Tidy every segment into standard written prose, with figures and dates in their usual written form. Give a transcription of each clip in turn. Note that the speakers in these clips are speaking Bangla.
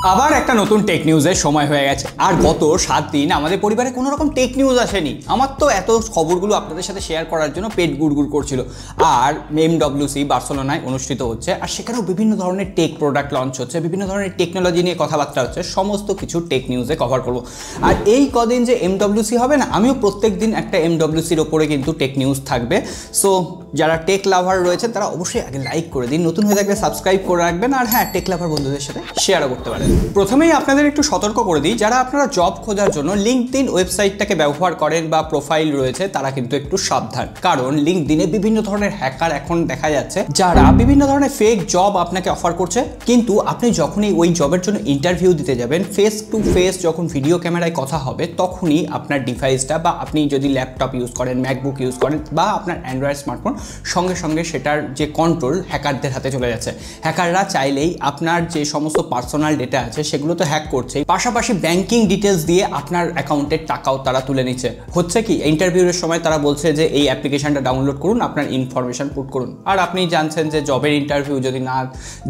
আবার একটা নতুন টেক নিউজের সময় হয়ে গেছে। আর গত 7 দিন আমাদের পরিবারে কোনো রকম টেক নিউজ আসেনি। আমার তো এত খবরগুলো আপনাদের সাথে শেয়ার করার জন্য পেট গুড়গুড় করছিল। আর এমডব্লিউসি বার্সেলোনায় অনুষ্ঠিত হচ্ছে, আর সেখানেও বিভিন্ন ধরনের টেক প্রোডাক্ট লঞ্চ হচ্ছে, বিভিন্ন ধরনের টেকনোলজি নিয়ে কথাবার্তা হচ্ছে, সমস্ত কিছু টেক নিউজে কভার করবো। আর এই কদিন যে এমডব্লিউসি হবে না, আমিও প্রত্যেক দিন একটা এমডব্লিউসির ওপরে কিন্তু টেক নিউজ থাকবে। সো যারা টেক লাভার রয়েছে তারা অবশ্যই আগে লাইক করে দিন, নতুন হয়ে থাকলে সাবস্ক্রাইব করে রাখবেন, আর হ্যাঁ, টেক লাভার বন্ধুদের সাথে শেয়ারও করতে পারেন। প্রথমেই আপনাদের একটু সতর্ক করে দিই, যারা আপনারা জব খোঁজার জন্য লিঙ্কডইন ওয়েবসাইটটাকে ব্যবহার করেন বা প্রোফাইল রয়েছে, তারা কিন্তু একটু সাবধান। কারণ লিঙ্কডইনে বিভিন্ন ধরনের হ্যাকার এখন দেখা যাচ্ছে, যারা বিভিন্ন ধরনের ফেক জব আপনাকে অফার করছে। কিন্তু আপনি যখনই ওই জবের জন্য ইন্টারভিউ দিতে যাবেন, ফেস টু ফেস যখন ভিডিও ক্যামেরায় কথা হবে, তখনই আপনার ডিভাইসটা বা আপনি যদি ল্যাপটপ ইউজ করেন, ম্যাকবুক ইউজ করেন বা আপনার অ্যান্ড্রয়েড স্মার্টফোন, সঙ্গে সঙ্গে সেটার যে কন্ট্রোল হ্যাকারদের হাতে চলে যাচ্ছে। হ্যাকাররা চাইলেই আপনার যে সমস্ত পার্সোনাল ডেটা আছে সেগুলো তো হ্যাক করছে, পাশাপাশি ব্যাংকিং ডিটেলস দিয়ে আপনার অ্যাকাউন্টের টাকাও তারা তুলে নিচ্ছে। হচ্ছে কি, ইন্টারভিউয়ের সময় তারা বলছে যে এই অ্যাপ্লিকেশনটা ডাউনলোড করুন, আপনার ইনফরমেশন পুট করুন। আর আপনি জানছেন যে জবের ইন্টারভিউ যদি না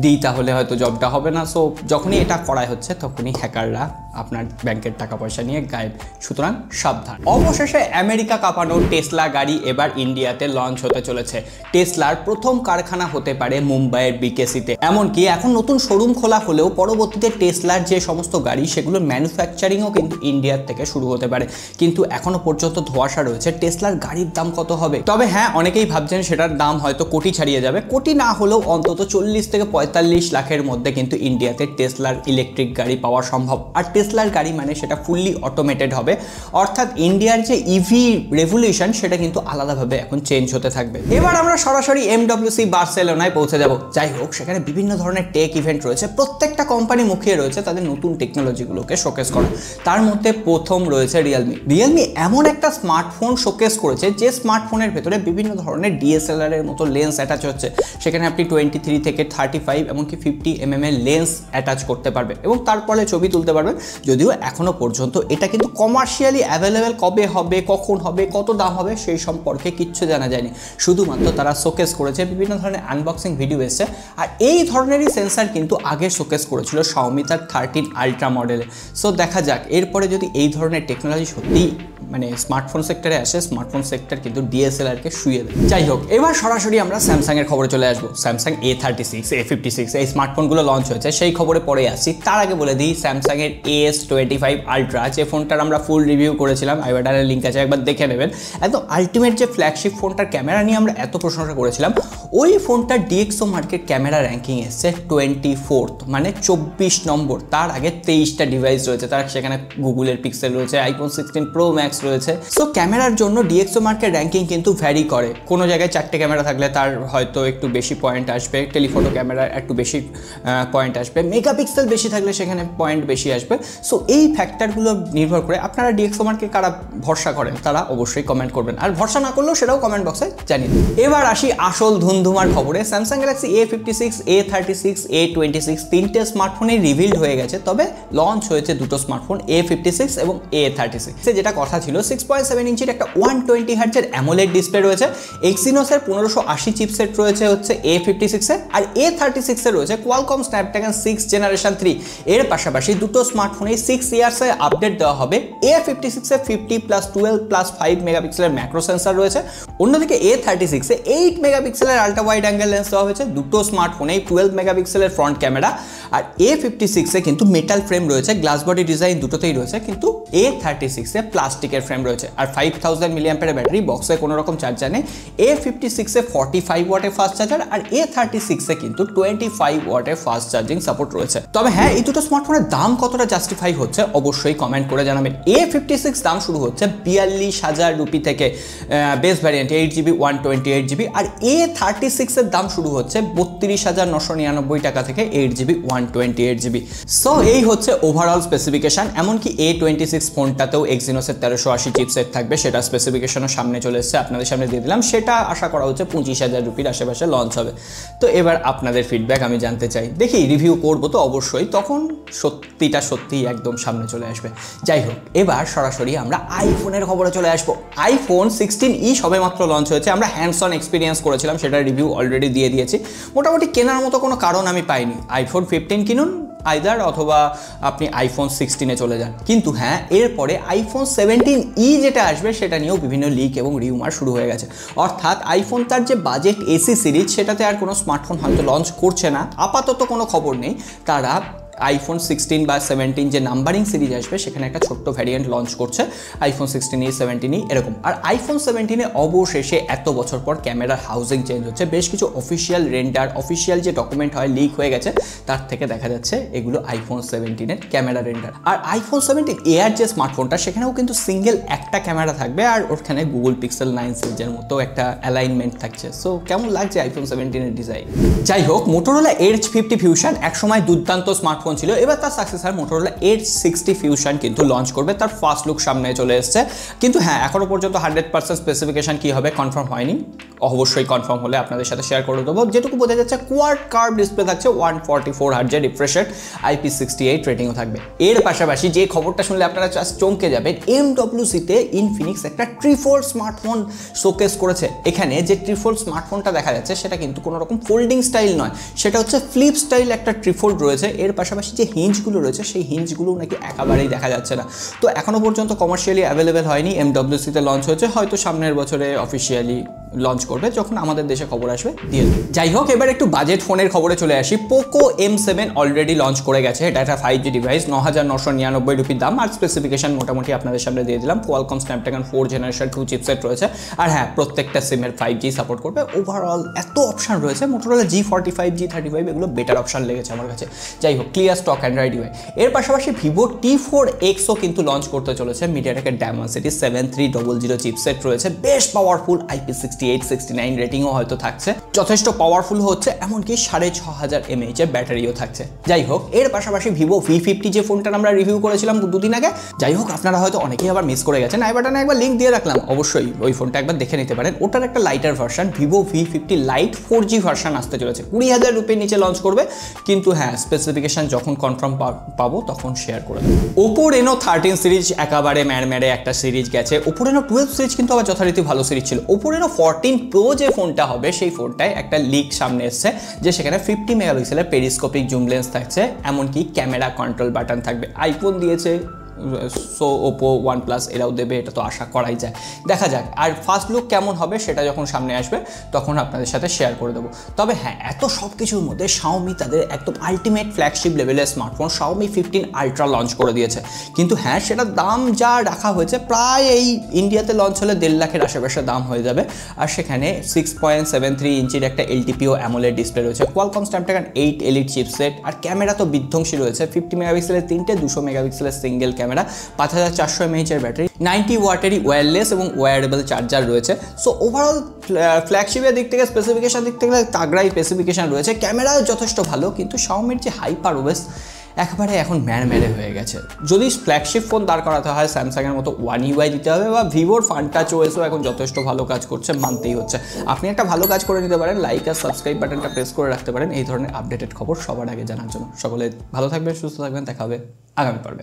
দিই তাহলে হয়তো জবটা হবে না। সো যখনই এটা করা হচ্ছে তখনই হ্যাকাররা আপনার ব্যাংকের টাকা পয়সা নিয়ে গায়েব। সুতরাং সাবধান। অবশেষে আমেরিকা কাঁপানো টেসলা গাড়ি এবার ইন্ডিয়াতে লঞ্চ হতে চলেছে। টেসলার প্রথম কারখানা হতে পারে মুম্বাইয়ের বিকেসিতে। এমনকি এখন নতুন শোরুম খোলা হলেও পরবর্তীতে টেসলার যে সমস্ত গাড়ি সেগুলোর ম্যানুফ্যাকচারিংও কিন্তু ইন্ডিয়ার থেকে শুরু হতে পারে। কিন্তু এখনো পর্যন্ত ধোঁয়াশা রয়েছে টেসলার গাড়ির দাম কত হবে। তবে হ্যাঁ, অনেকেই ভাবছেন সেটার দাম হয়তো কোটি ছাড়িয়ে যাবে। কোটি না হলেও অন্তত 40 থেকে 45 লাখের মধ্যে কিন্তু ইন্ডিয়াতে টেসলার ইলেকট্রিক গাড়ি পাওয়া সম্ভব। আর টেসলার গাড়ি মানে সেটা ফুললি অটোমেটেড হবে, অর্থাৎ ইন্ডিয়ার যে ইভি রেভলিউশন সেটা কিন্তু আলাদাভাবে এখন চেঞ্জ হতে থাকবে। এবার আমরা সরাসরি এমডব্লিউসি বার্সেলোনায় পৌঁছে যাব। যাই হোক, সেখানে বিভিন্ন ধরনের টেক ইভেন্ট রয়েছে, প্রত্যেকটা কোম্পানি মুখিয়ে রয়েছে তাদের নতুন টেকনোলজিগুলোকে শোকেস করা। তার মধ্যে প্রথম রয়েছে রিয়েলমি এমন একটা স্মার্টফোন শোকেস করেছে যে স্মার্টফোনের ভেতরে বিভিন্ন ধরনের ডিএসএলআর এর মতো লেন্স অ্যাটাচ হচ্ছে। সেখানে আপনি 23 থেকে 35 এমনকি 50 mm এর লেন্স অ্যাটাচ করতে পারবে এবং তারপরে ছবি তুলতে পারবে। যদিও এখনো পর্যন্ত এটা কিন্তু কমার্শিয়ালি অ্যাভেলেবেল কবে হবে, কখন হবে, কত দাম হবে সেই সম্পর্কে কিচ্ছু জানা যায়নি। শুধুমাত্র তারা শোকেস করেছে, বিভিন্ন ধরনের আনবক্সিং ভিডিও এসেছে। আর এই ধরনেরই সেন্সার কিন্তু আগে শোকেস করেছিল Xiaomi তার 13 আলট্রা মডেলে। সো দেখা যাক এরপরে যদি এই ধরনের টেকনোলজি সত্যিই মানে স্মার্টফোন সেক্টরে আসে, স্মার্টফোন সেক্টর কিন্তু ডিএসএলআরকে শুয়ে দেয়। যাই হোক, এবার সরাসরি আমরা স্যামসাংয়ের খবরে চলে আসবো। স্যামসাং A36, A56 এই স্মার্টফোনগুলো লঞ্চ হয়েছে, সেই খবরে পরে আসছি। তার আগে বলে দিই, স্যামসাংয়ের S25 আলট্রা যে ফোনটার আমরা ফুল রিভিউ করেছিলাম, আই বাটনের লিঙ্ক আছে, একবার দেখে নেবেন। একদম আলটিমেট যে ফ্ল্যাগশিপ ফোনটার ক্যামেরা নিয়ে আমরা এত প্রশংসা করেছিলাম, ওই ফোনটার ডিএক্সও মার্কেট ক্যামেরা র্যাঙ্কিং এসছে 24th, মানে 24 নম্বর। তার আগে 23টা ডিভাইস রয়েছে, তার সেখানে গুগলের পিক্সেল রয়েছে, iPhone 16 Pro Max রয়েছে। সো ক্যামেরার জন্য ডিএক্সও মার্কেট র্যাঙ্কিং কিন্তু ভ্যারি করে। কোনো জায়গায় 4টে ক্যামেরা থাকলে তার হয়তো একটু বেশি পয়েন্ট আসবে, টেলিফটো ক্যামেরার একটু বেশি পয়েন্ট আসবে, মেগাপিক্সেল বেশি থাকলে সেখানে পয়েন্ট বেশি আসবে। সো এই ফ্যাক্টরগুলো নির্ভর করে আপনারা ডিএক্সও মার্কেট কারা ভরসা করেন তারা অবশ্যই কমেন্ট করবেন, আর ভরসা না করলেও সেটাও কমেন্ট বক্সে জানিয়ে দিন। এবার আসি আসল ধুমধুমার খবরে। Samsung Galaxy A56, A36, A26 তিনটে স্মার্টফোনই রিভিলড হয়ে গেছে, তবে লঞ্চ হয়েছে দুটো স্মার্টফোন, A56 এবং A36। যেটা কথা ছিল, 6.7 ইঞ্চির একটা 120 হার্টজের অ্যামোলেড ডিসপ্লে রয়েছে, এক্সিনোসের 1580 চিপসেট রয়েছে হচ্ছে A56 এ, আর A36 এ রয়েছে কোয়ালকম স্ন্যাপড্রাগন 6 জেনারেশন 3। এর পাশাপাশি দুটো স্মার্টফোনে 6 ইয়ার্সে আপডেট দেওয়া হবে। A56 এ 50+12+5 মেগাপিক্সেলের ম্যাক্রো সেন্সর রয়েছে, অন্যদিকে A36 এ 8 মেগাপিক্সেলের আল্ট্রা ওয়াইড অ্যাঙ্গেল লেন্স দেওয়া হয়েছে। দুটো স্মার্টফোনেই 12 মেগাপিক্সেলের ফ্রন্ট ক্যামেরা। আর A56 এ কিন্তু মেটাল ফ্রেম রয়েছে, গ্লাস বডি ডিজাইন দুটোতেই রয়েছে, কিন্তু A36 এ প্লাস্টিকের ফ্রেম রয়েছে। আর 5000 মিলিঅ্যাম্পিয়ারের ব্যাটারি, বক্সে কোনো রকম চার্জার নেই। A56 এ 45 ওয়াটের ফাস্ট চার্জার, আর A36 এ কিন্তু 25 ওয়াটের ফাস্ট চার্জিং সাপোর্ট রয়েছে। তবে হ্যাঁ, এই দুটো স্মার্টফোনের দাম কতটা জাস্টিফাই হচ্ছে অবশ্যই কমেন্ট করে জানাবেন। A56 দাম শুরু হচ্ছে 42,000 রুপি থেকে, বেস ভ্যারিয়েন্ট 8GB 128GB, আর A36 এর দাম শুরু হচ্ছে 32,999 টাকা থেকে 8GB 128GB। সো এই হচ্ছে ওভারঅল স্পেসিফিকেশন। এমনকি A26 ফোনটাতেও এক্সিনোসের 1380 চিপসেট থাকবে, সেটা স্পেসিফিকেশনও সামনে চলে এসেছে, আপনাদের সামনে দিয়ে দিলাম। সেটা আশা করা হচ্ছে 25,000 রুপির আশেপাশে লঞ্চ হবে। তো এবার আপনাদের ফিডব্যাক আমি জানতে চাই। দেখি রিভিউ করবো তো অবশ্যই, তখন সত্যিটা সত্যিই একদম সামনে চলে আসবে। যাই হোক, এবার সরাসরি আমরা আইফোনের খবরে চলে আসবো। iPhone 16e সবে মাত্র লঞ্চ হয়েছে, আমরা হ্যান্ডস অন এক্সপিরিয়েন্স করেছিলাম, সেটা রিভিউ অলরেডি দিয়ে দিয়েছি। মোটামুটি কেনার মতো কোনো কারণ আমি পাইনি। iPhone 15 কিনুন, আইদার, অথবা আপনি আইফোন 16-এ চলে যান। কিন্তু হ্যাঁ, এরপরে আইফোন 17e যেটা আসবে সেটা নিয়েও বিভিন্ন লিক এবং রিউমার শুরু হয়ে গেছে। অর্থাৎ আইফোন তার যে বাজেট এসি সিরিজ সেটাতে আর কোনো স্মার্টফোন হয়তো লঞ্চ করছে না, আপাতত কোনো খবর নেই। তারা আইফোন 16 বা 17 যে নাম্বারিং সিরিজ আসবে সেখানে একটা ছোট্ট ভ্যারিয়েন্ট লঞ্চ করছে, আইফোন 16e 17e এরকম। আর আইফোন 17-এ অবশেষে এত বছর পর ক্যামেরার হাউজিং চেঞ্জ হচ্ছে। বেশ কিছু অফিসিয়াল রেন্ডার, অফিসিয়াল যে ডকুমেন্ট হয় লিক হয়ে গেছে, তার থেকে দেখা যাচ্ছে এগুলো আইফোন 17-এর ক্যামেরা রেন্ডার। আর আইফোন 17 এয়ার যে স্মার্টফোনটা সেখানেও কিন্তু সিঙ্গেল একটা ক্যামেরা থাকবে, আর ওখানে গুগল পিক্সেল 9 সিরিজের মতো একটা অ্যালাইনমেন্ট থাকছে। সো কেমন লাগছে আইফোন 17-এর ডিজাইন? যাই হোক, মোটোরোলা এডজ 50 ফিউশন একসময় দুর্দান্ত স্মার্টফোন ছিল, এবার তার সাকসেসর মোটোরোলা এডজ 60 ফিউশন কিন্তু লঞ্চ করবে। তার ফার্স্ট লুক সামনে চলে এসেছে, কিন্তু হ্যাঁ, এখনো পর্যন্ত 100% স্পেসিফিকেশন কি হবে কনফার্ম হয়নি। অবশ্যই কনফার্ম হলে আপনাদের সাথে শেয়ার করে দেবো। যেটুকু বোঝা যাচ্ছে কোয়াড কার্ভ ডিসপ্লে থাকছে, 144 হার্টজের রিফ্রেশ রেট, IP68 রেটিংও থাকবে। এর পাশাপাশি যে খবরটা শুনলে আপনারা জাস্ট চমকে যাবেন, MWC-তে ইনফিনিক্স একটা ট্রিফোল্ড স্মার্টফোন শোকেস করেছে। এখানে যে ট্রিফোল্ড স্মার্টফোনটা দেখা যাচ্ছে সেটা কিন্তু কোনো রকম ফোল্ডিং স্টাইল নয়, সেটা হচ্ছে ফ্লিপ স্টাইল একটা ট্রিফোল্ড রয়েছে। এর পাশাপাশি যে হিঞ্জগুলো রয়েছে সেই হিঞ্জগুলো নাকি একেবারেই দেখা যাচ্ছে না। তো এখনো পর্যন্ত কমার্শিয়ালি অ্যাভেলেবেল হয়নি, MWC-তে লঞ্চ হয়েছে, হয়তো সামনের বছরে অফিসিয়ালি লঞ্চ করবে, যখন আমাদের দেশে খবর আসবে দিয়ে দেবে। যাই হোক, এবার একটু বাজেট ফোনের খবরে চলে আসি। পোকো M7 অলরেডি লঞ্চ করে গেছে। এটা একটা 5G ডিভাইস, 9,999 রুপির দাম। আর স্পেসিফিকেশন মোটামুটি আপনাদের সামনে দিয়ে দিলাম। কোয়ালকম স্ন্যাপড্রাগন 4 জেনারেশন 2 চিপসেট রয়েছে। আর হ্যাঁ, প্রত্যেকটা সিমের 5G সাপোর্ট করবে। ওভারঅল এত অপশন রয়েছে, মোটোরোলা G45, G35 এগুলো বেটার অপশন লেগেছে আমার কাছে। যাই হোক, ক্লিয়ার স্টক অ্যান্ড্রয়েড ইউআই। এর পাশাপাশি ভিভো T4Xও কিন্তু লঞ্চ করতে চলেছে। মিডিয়াটেকের ডায়মন্ডসিটি 7300 চিপসেট রয়েছে, বেশ পাওয়ারফুল, IP68 69 রেটিংও হয়তো থাকছে, যথেষ্ট পাওয়ারফুল হচ্ছে, এমনকি 6500 mAh এর ব্যাটারিও থাকছে। যাই হোক, এর পাশাপাশি ভিভো V50 যে ফোনটার আমরা রিভিউ করেছিলাম দুদিন আগে, যাই হোক আপনারা হয়তো অনেকেই আবার মিস করে গেছেন, আই বাটনে একবার লিঙ্ক দিয়ে রাখলাম, অবশ্যই ওই ফোনটা একবার দেখে নিতে পারেন। ওটার একটা lighter version Vivo V50 light 4G version আসতে চলেছে, 20,000 রুপির নিচে লঞ্চ করবে। কিন্তু হ্যাঁ, স্পেসিফিকেশন যখন কনফার্ম পাবো তখন শেয়ার করে দেবো। ওপো রেনো 13 সিরিজ একেবারে ম্যাড় একটা সিরিজ গেছে। ওপো রেনো 12 সিরিজ কিন্তু আবার যথারীতি ভালো সিরিজ ছিল। ওপো রেনো 14 প্রো যে ফোনটা হবে সেই ফোনটায় একটা লিক সামনে এসছে, যে সেখানে 50 মেগাপিক্সেলের পেরিস্কোপিক জুম লেন্স থাকছে, এমনকি ক্যামেরা কন্ট্রোল বাটন থাকবে। আইফোন দিয়েছে, সো ওপো, OnePlus এরাও দেবে, এটা তো আশা করাই যায়। দেখা যাক, আর ফার্স্ট লুক কেমন হবে সেটা যখন সামনে আসবে তখন আপনাদের সাথে শেয়ার করে দেবো। তবে হ্যাঁ, এত সব কিছুর মধ্যে শাওমি তাদের একদম আলটিমেট ফ্ল্যাগশিপ লেভেলের স্মার্টফোন শাওমি 15 আলট্রা লঞ্চ করে দিয়েছে। কিন্তু হ্যাঁ, সেটার দাম যা রাখা হয়েছে প্রায় এই ইন্ডিয়াতে লঞ্চ হলে 1.5 লাখের আশেপাশে দাম হয়ে যাবে। আর সেখানে 6.73 ইঞ্চির একটা LTPO অ্যামোলেড ডিসপ্লে রয়েছে, কোয়ালকম স্ন্যাপড্রাগন 8 এলিট চিপসেট, আর ক্যামেরা তো বিধ্বংসী রয়েছে, 50 মেগাপিক্সেলের 3টে, 200 মেগাপিক্সেলের সিঙ্গেল ক্যামেরা, 5400 mAh এর ব্যাটারি, 90 ওয়াটেরই ওয়্যারলেস এবং ওয়্যারেবল চার্জার রয়েছে। সো ওভারঅল ফ্ল্যাগশিপের দিক থেকে, স্পেসিফিকেশন দিক থেকে তাগড়াই স্পেসিফিকেশন রয়েছে, ক্যামেরাও যথেষ্ট ভালো। কিন্তু শাওমির যে হাইপার ওএস একেবারে এখন ম্যাড় হয়ে গেছে। যদি ফ্ল্যাগশিপ ফোন দাঁড় করাতে হয় স্যামসাংয়ের মতো One UI দিতে হবে, বা ভিভোর ফানটাচ ওএসও এখন যথেষ্ট ভালো কাজ করছে, মানতেই হচ্ছে। আপনি একটা ভালো কাজ করে নিতে পারেন, লাইক আর সাবস্ক্রাইব বাটনটা প্রেস করে রাখতে পারেন এই ধরনের আপডেটেড খবর সবার আগে জানার জন্য। সকলে ভালো থাকবেন, সুস্থ থাকবেন, দেখা হবে আগামী পর্বে।